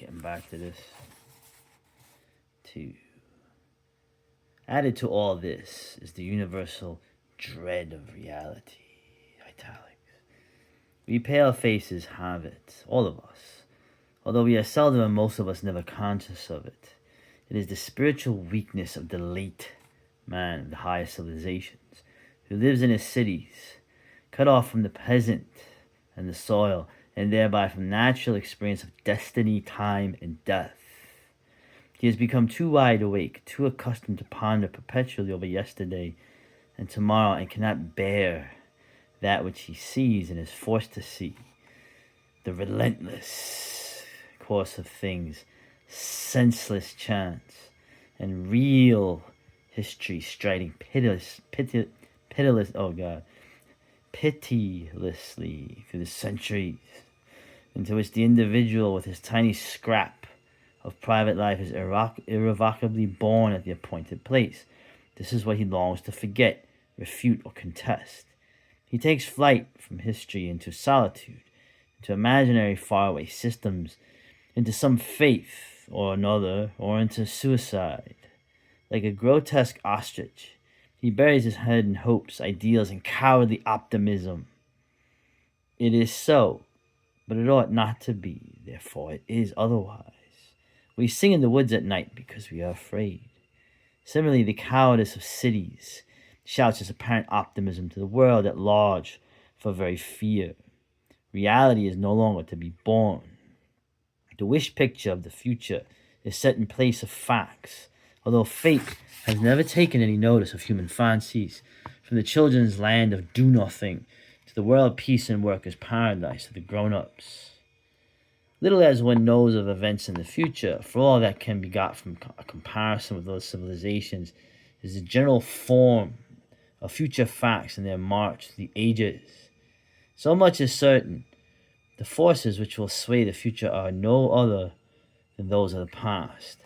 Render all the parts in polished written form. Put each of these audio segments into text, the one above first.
getting back to this. 2. Added to all this is the universal dread of reality. Italics. We pale faces have it, all of us, although we are seldom and most of us never conscious of it. It is the spiritual weakness of the late man of the higher civilizations, who lives in his cities, cut off from the peasant and the soil, and thereby from natural experience of destiny, time, and death. He has become too wide awake, too accustomed to ponder perpetually over yesterday and tomorrow, and cannot bear that which he sees and is forced to see. The relentless course of things, senseless chance, and real history striding pitilessly through the centuries, into which the individual with his tiny scrap of private life is irrevocably born at the appointed place. This is what he longs to forget, refute, or contest. He takes flight from history into solitude, into imaginary faraway systems, into some faith or another, or into suicide. Like a grotesque ostrich, he buries his head in hopes, ideals, and cowardly optimism. It is so, but it ought not to be. Therefore, it is otherwise. We sing in the woods at night because we are afraid. Similarly, the cowardice of cities shouts his apparent optimism to the world at large for very fear. Reality is no longer to be born. The wish picture of the future is set in place of facts, although fate has never taken any notice of human fancies, from the children's land of do-nothing to the world peace and workers' paradise to the grown-ups. Little as one knows of events in the future, for all that can be got from a comparison with those civilizations is the general form of future facts in their march through the ages. So much is certain. The forces which will sway the future are no other than those of the past.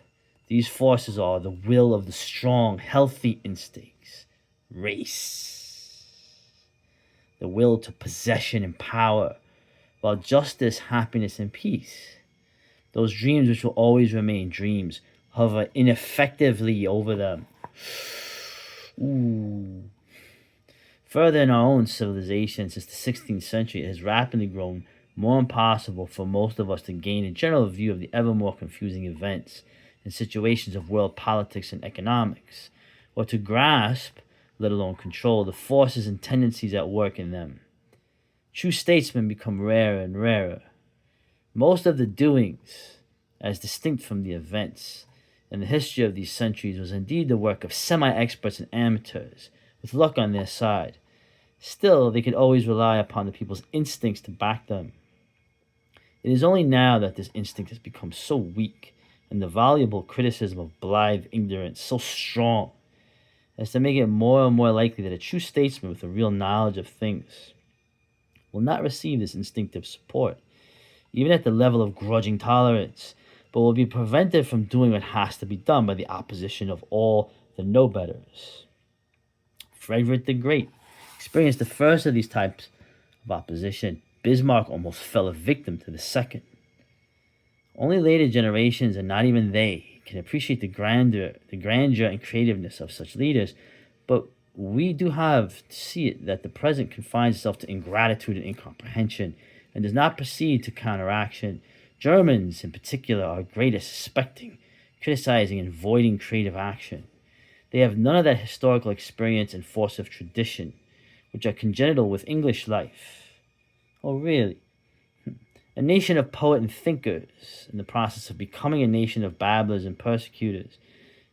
These forces are the will of the strong, healthy instincts, race, the will to possession and power, while justice, happiness, and peace, those dreams which will always remain dreams, hover ineffectively over them. Further, in our own civilization, since the 16th century, it has rapidly grown more impossible for most of us to gain a general view of the ever more confusing events and situations of world politics and economics, or to grasp, let alone control, the forces and tendencies at work in them. True statesmen become rarer and rarer. Most of the doings, as distinct from the events, in the history of these centuries was indeed the work of semi-experts and amateurs, with luck on their side. Still, they could always rely upon the people's instincts to back them. It is only now that this instinct has become so weak, and the valuable criticism of blithe ignorance so strong, as to make it more and more likely that a true statesman with a real knowledge of things will not receive this instinctive support, even at the level of grudging tolerance, but will be prevented from doing what has to be done by the opposition of all the no-betters. Frederick the Great experienced the first of these types of opposition. Bismarck almost fell a victim to the second. Only later generations, and not even they, can appreciate the grandeur and creativeness of such leaders, but we do have to see it that the present confines itself to ingratitude and incomprehension, and does not proceed to counteraction. Germans, in particular, are great at suspecting, criticizing, and voiding creative action. They have none of that historical experience and force of tradition, which are congenital with English life. Oh, really? A nation of poets and thinkers, in the process of becoming a nation of babblers and persecutors.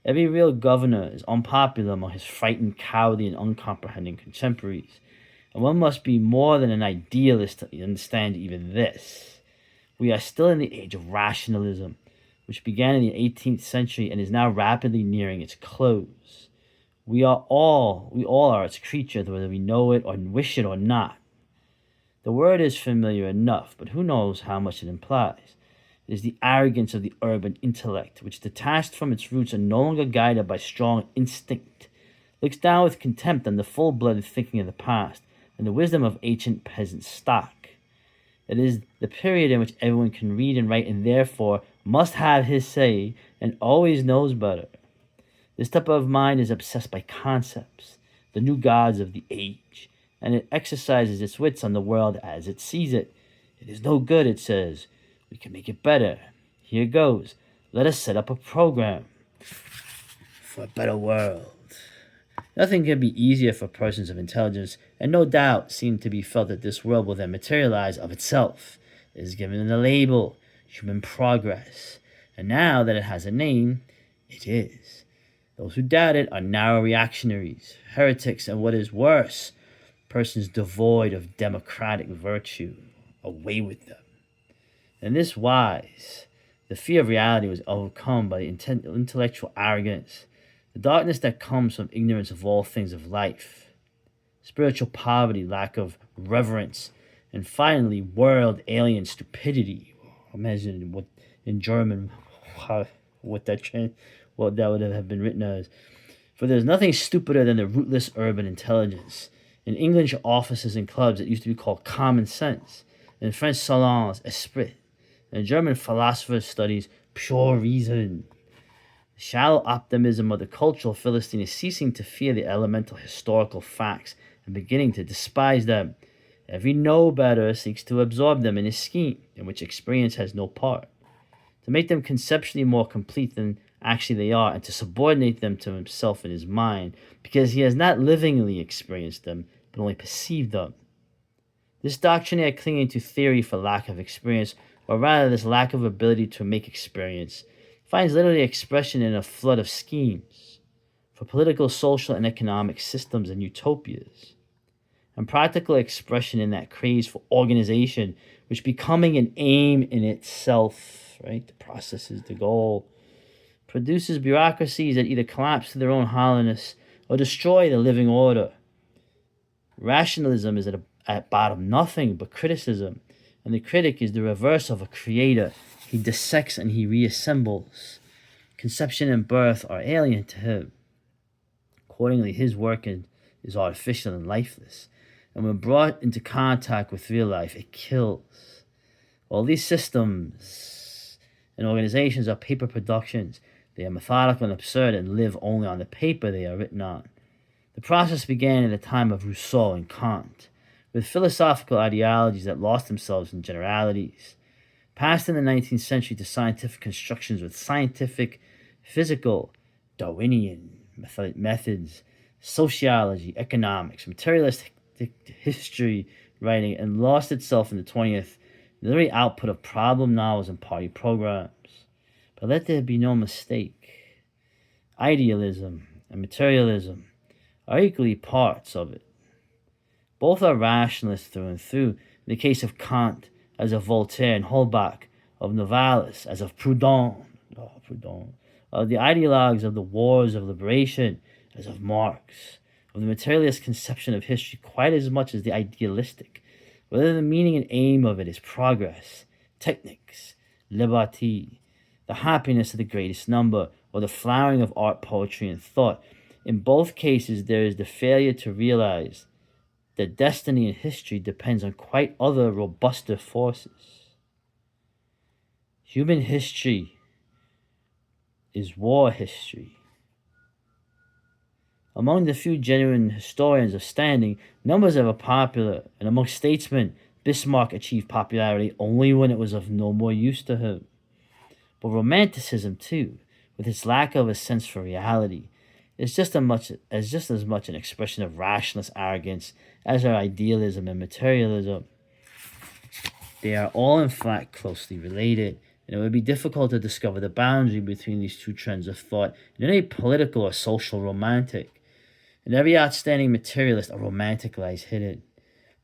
Every real governor is unpopular among his frightened, cowardly, and uncomprehending contemporaries, and one must be more than an idealist to understand even this. We are still in the age of rationalism, which began in the 18th century and is now rapidly nearing its close. We all are its creatures, whether we know it or wish it or not. The word is familiar enough, but who knows how much it implies? It is the arrogance of the urban intellect, which, detached from its roots and no longer guided by strong instinct, looks down with contempt on the full-blooded thinking of the past and the wisdom of ancient peasant stock. It is the period in which everyone can read and write and therefore must have his say and always knows better. This type of mind is obsessed by concepts, the new gods of the age, and it exercises its wits on the world as it sees it. It is no good, it says. We can make it better. Here goes. Let us set up a program for a better world. Nothing can be easier for persons of intelligence, and no doubt seem to be felt that this world will then materialize of itself. It is given a label, human progress, and now that it has a name, it is. Those who doubt it are narrow reactionaries, heretics, and what is worse, persons devoid of democratic virtue. Away with them. In this wise, the fear of reality was overcome by the intellectual arrogance, the darkness that comes from ignorance of all things of life, spiritual poverty, lack of reverence, and finally, world alien stupidity. Imagine what in German, what that would have been written as. For there is nothing stupider than the rootless urban intelligence. In English offices and clubs, it used to be called common sense. In French salons, esprit. In German philosophers studies pure reason. The shallow optimism of the cultural Philistine is ceasing to fear the elemental historical facts and beginning to despise them. Every know-better seeks to absorb them in his scheme, in which experience has no part, to make them conceptually more complete than actually they are, and to subordinate them to himself in his mind, because he has not livingly experienced them, but only perceived them. This doctrinaire clinging to theory for lack of experience, or rather this lack of ability to make experience, finds literally expression in a flood of schemes for political, social, and economic systems and utopias, and practical expression in that craze for organization, which becoming an aim in itself, right? The process is the goal, produces bureaucracies that either collapse to their own hollowness or destroy the living order. Rationalism is at bottom nothing but criticism, and the critic is the reverse of a creator. He dissects and he reassembles. Conception and birth are alien to him. Accordingly, his work is artificial and lifeless, and when brought into contact with real life, it kills. All these systems and organizations are paper productions. They are methodical and absurd and live only on the paper they are written on. The process began in the time of Rousseau and Kant, with philosophical ideologies that lost themselves in generalities, passed in the 19th century to scientific constructions with scientific, physical, Darwinian methods, sociology, economics, materialistic history writing, and lost itself in the 20th in the very output of problem novels and party programs. But let there be no mistake. Idealism and materialism are equally parts of it. Both are rationalists through and through. In the case of Kant, as of Voltaire and Holbach, of Novalis, as of Proudhon, of the ideologues of the wars of liberation, as of Marx, of the materialist conception of history quite as much as the idealistic, whether the meaning and aim of it is progress, techniques, liberty, the happiness of the greatest number, or the flowering of art, poetry, and thought. In both cases, there is the failure to realize that destiny and history depends on quite other, robuster forces. Human history is war history. Among the few genuine historians of standing, numbers are popular, and among statesmen, Bismarck achieved popularity only when it was of no more use to him. But Romanticism, too, with its lack of a sense for reality, is just as much an expression of rationalist arrogance as are idealism and materialism. They are all, in fact, closely related, and it would be difficult to discover the boundary between these two trends of thought in any political or social romantic. In every outstanding materialist, a romantic lies hidden.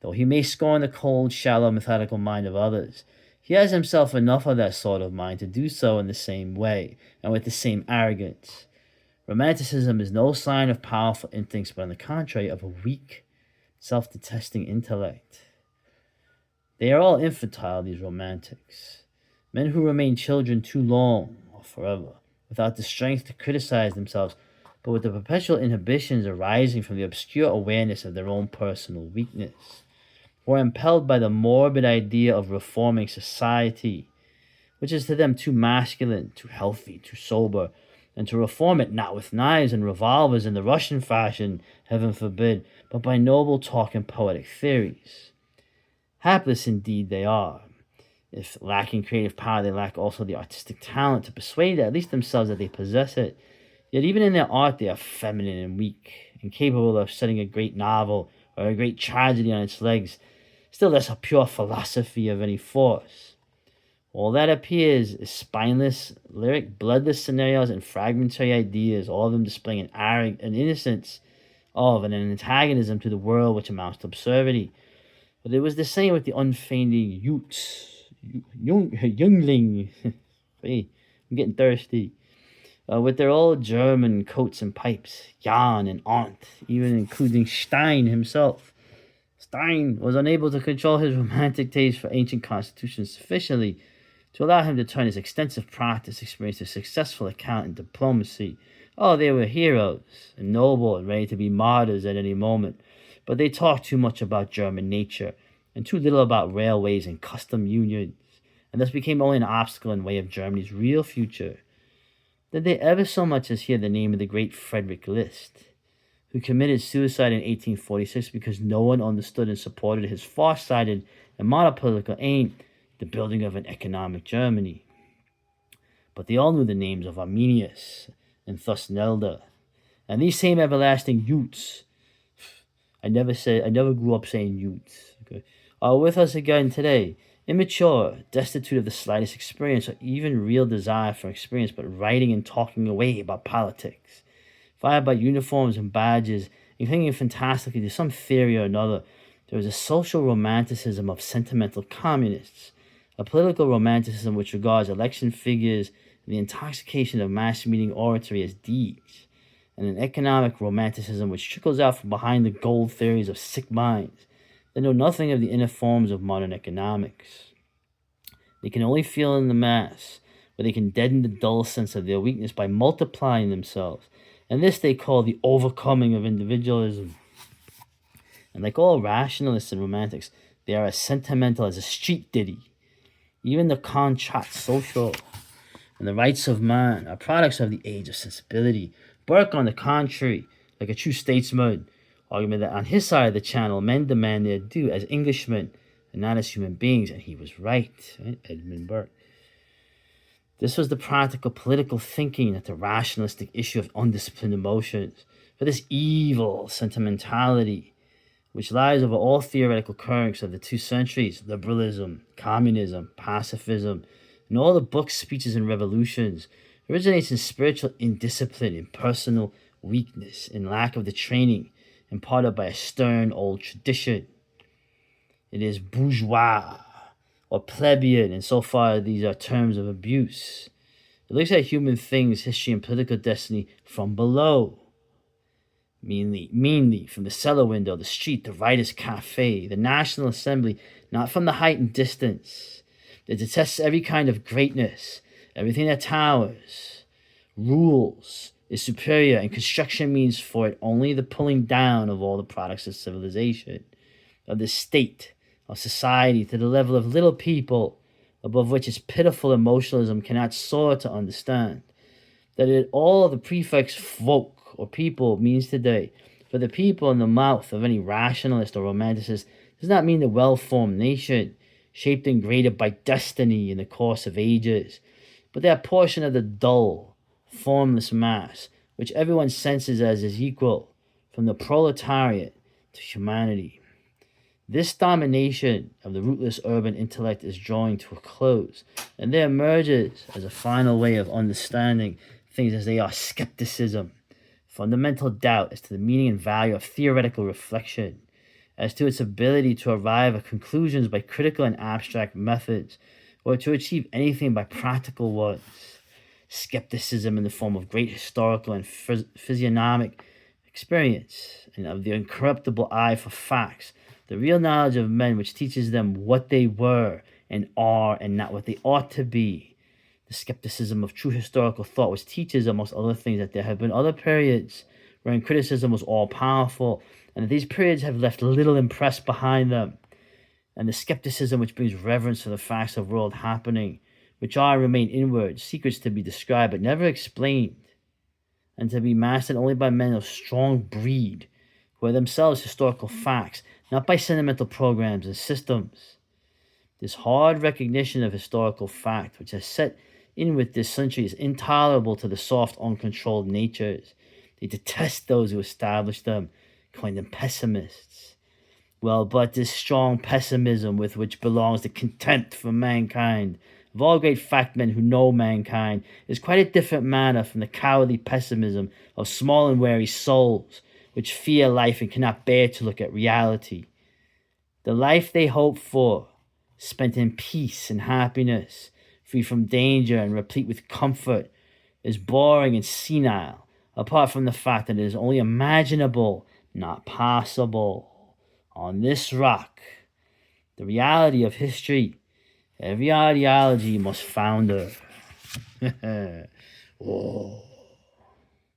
Though he may scorn the cold, shallow, methodical mind of others, he has himself enough of that sort of mind to do so in the same way, and with the same arrogance. Romanticism is no sign of powerful instincts, but on the contrary, of a weak, self-detesting intellect. They are all infantile, these romantics. Men who remain children too long, or forever, without the strength to criticize themselves, but with the perpetual inhibitions arising from the obscure awareness of their own personal weakness. who are impelled by the morbid idea of reforming society, which is to them too masculine, too healthy, too sober, and to reform it not with knives and revolvers in the Russian fashion, heaven forbid, but by noble talk and poetic theories. Hapless indeed they are. If lacking creative power, they lack also the artistic talent to persuade at least themselves that they possess it. Yet even in their art they are feminine and weak, incapable of setting a great novel or a great tragedy on its legs, still less a pure philosophy of any force. All that appears is spineless, lyric, bloodless scenarios and fragmentary ideas, all of them displaying an innocence of and an antagonism to the world which amounts to absurdity. But it was the same with the unfeigned youngling. Hey, I'm getting thirsty. With their old German coats and pipes, Jan and Aunt, even including Stein himself. Stein was unable to control his romantic taste for ancient constitutions sufficiently to allow him to turn his extensive practice experience to successful account in diplomacy. Oh, they were heroes, and noble, and ready to be martyrs at any moment. But they talked too much about German nature, and too little about railways and custom unions, and thus became only an obstacle in the way of Germany's real future. Did they ever so much as hear the name of the great Frederick List, who committed suicide in 1846 because no one understood and supported his far-sighted and monopolitical aim, the building of an economic Germany? But they all knew the names of Arminius and Thusnelda, and these same everlasting Utes. I never grew up saying Utes. Okay, are with us again today, immature, destitute of the slightest experience or even real desire for experience, but writing and talking away about politics, fired by uniforms and badges, and clinging fantastically to some theory or another. There is a social romanticism of sentimental communists, a political romanticism which regards election figures and the intoxication of mass meeting oratory as deeds, and an economic romanticism which trickles out from behind the gold theories of sick minds that know nothing of the inner forms of modern economics. They can only feel in the mass, where they can deaden the dull sense of their weakness by multiplying themselves, and this they call the overcoming of individualism. And like all rationalists and romantics, they are as sentimental as a street ditty. Even the contrat social and the rights of man are products of the age of sensibility. Burke, on the contrary, like a true statesman, argued that on his side of the channel, men demand their due as Englishmen and not as human beings, and he was right, Edmund Burke. This was the practical political thinking at the rationalistic issue of undisciplined emotions. For this evil sentimentality, which lies over all theoretical currents of the 2 centuries, liberalism, communism, pacifism, and all the books, speeches, and revolutions, originates in spiritual indiscipline, in personal weakness, in lack of the training imparted by a stern old tradition. It is bourgeois or plebeian, and so far these are terms of abuse. It looks at human things, history, and political destiny from below. Meanly, from the cellar window, the street, the writer's cafe, the National Assembly, not from the height and distance. It detests every kind of greatness, everything that towers, rules, is superior, and construction means for it only the pulling down of all the products of civilization, of the state, of society, to the level of little people, above which its pitiful emotionalism cannot soar to understand. That it all the prefix folk or people means today, for the people in the mouth of any rationalist or romanticist does not mean the well-formed nation, shaped and graded by destiny in the course of ages, but that portion of the dull, formless mass, which everyone senses as his equal, from the proletariat to humanity. This domination of the rootless urban intellect is drawing to a close, and there emerges, as a final way of understanding things as they are, skepticism, fundamental doubt as to the meaning and value of theoretical reflection, as to its ability to arrive at conclusions by critical and abstract methods, or to achieve anything by practical ones. Skepticism in the form of great historical and physiognomic experience, and of the incorruptible eye for facts, the real knowledge of men which teaches them what they were and are and not what they ought to be. The skepticism of true historical thought, which teaches, amongst other things, that there have been other periods wherein criticism was all-powerful, and that these periods have left little impressed behind them. and the skepticism which brings reverence for the facts of world happening, which are and remain inward, secrets to be described but never explained, and to be mastered only by men of strong breed, who are themselves historical facts, not by sentimental programs and systems. This hard recognition of historical fact, which has set in with this century, is intolerable to the soft, uncontrolled natures. They detest those who establish them, calling them pessimists. Well, but this strong pessimism with which belongs the contempt for mankind, of all great fact men who know mankind, is quite a different matter from the cowardly pessimism of small and wary souls, which fear life and cannot bear to look at reality. The life they hope for, spent in peace and happiness, free from danger and replete with comfort, is boring and senile, apart from the fact that it is only imaginable, not possible. On this rock, the reality of history, every ideology must founder. Oh.